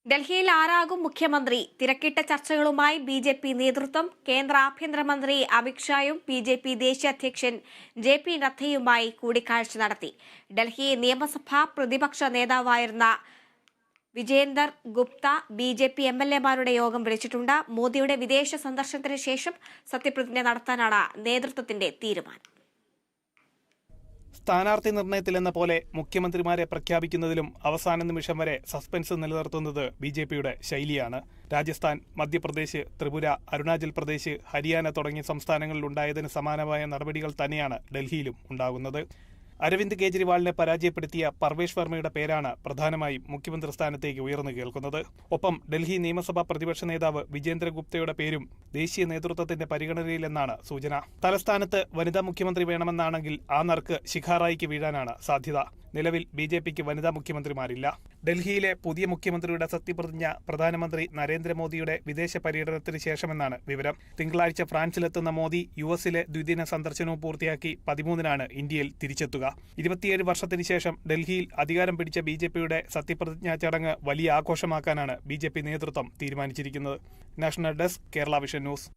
ഡൽഹിയിൽ ആരാകും മുഖ്യമന്ത്രി? തിരക്കിട്ട ചർച്ചകളുമായി ബി.ജെ.പി നേതൃത്വം. കേന്ദ്ര ആഭ്യന്തരമന്ത്രി അമിത്ഷായും ബി.ജെ.പി ദേശീയ അധ്യക്ഷൻ ജെ.പി നദ്ദയുമായി കൂടിക്കാഴ്ച നടത്തി. ഡൽഹി നിയമസഭാ പ്രതിപക്ഷ നേതാവായിരുന്ന വിജേന്ദർ ഗുപ്ത ബി.ജെ.പി എം.എൽ.എമാരുടെ യോഗം വിളിച്ചിട്ടുണ്ട്. മോദിയുടെ വിദേശ സന്ദർശനത്തിന് ശേഷം സത്യപ്രതിജ്ഞ നടത്താനാണ് നേതൃത്വത്തിന്റെ തീരുമാനം. സ്ഥാനാർത്ഥി നിർണയത്തിലെന്ന പോലെ മുഖ്യമന്ത്രിമാരെ പ്രഖ്യാപിക്കുന്നതിലും അവസാന നിമിഷം വരെ സസ്പെൻസ് നിലനിർത്തുന്നത് ബി.ജെ.പിയുടെ ശൈലിയാണ്. രാജസ്ഥാൻ, മധ്യപ്രദേശ്, ത്രിപുര, അരുണാചൽ പ്രദേശ്, ഹരിയാന തുടങ്ങിയ സംസ്ഥാനങ്ങളിലുണ്ടായതിന് സമാനമായ നടപടികൾ തന്നെയാണ് ഡൽഹിയിലും ഉണ്ടാകുന്നത്. അരവിന്ദ് കെജ്രിവാളിനെ പരാജയപ്പെടുത്തിയ പർവേഷ് വർമ്മയുടെ പേരാണ് പ്രധാനമായും മുഖ്യമന്ത്രി സ്ഥാനത്തേക്ക് ഉയർന്നു കേൾക്കുന്നത്. ഒപ്പം ഡൽഹി നിയമസഭാ പ്രതിപക്ഷ നേതാവ് വിജേന്ദ്ര ഗുപ്തയുടെ പേരും ദേശീയ നേതൃത്വത്തിന്റെ പരിഗണനയിലെന്നാണ് സൂചന. തലസ്ഥാനത്ത് വനിതാ മുഖ്യമന്ത്രി വേണമെന്നാണെങ്കിൽ ആ നറുക്ക് ശിഖാറായിക്ക് വീഴാനാണ് സാധ്യത. നിലവിൽ ബി.ജെ.പിക്ക് വനിതാ മുഖ്യമന്ത്രിമാരില്ല. ഡൽഹിയിലെ പുതിയ മുഖ്യമന്ത്രിയുടെ സത്യപ്രതിജ്ഞ പ്രധാനമന്ത്രി നരേന്ദ്രമോദിയുടെ വിദേശ പര്യടനത്തിന് ശേഷമെന്നാണ് വിവരം. തിങ്കളാഴ്ച ഫ്രാൻസിലെത്തുന്ന മോദി യുഎസിലെ ദ്വിദിന സന്ദർശനവും പൂർത്തിയാക്കി 13-നാണ് ഇന്ത്യയിൽ തിരിച്ചെത്തുക. 27 വർഷത്തിന് ശേഷം ഡൽഹിയിൽ അധികാരം പിടിച്ച ബി.ജെ.പിയുടെ സത്യപ്രതിജ്ഞാ ചടങ്ങ് വലിയ ആഘോഷമാക്കാനാണ് ബി.ജെ.പി നേതൃത്വം തീരുമാനിച്ചിരിക്കുന്നത്. National desk, Kerala vision news.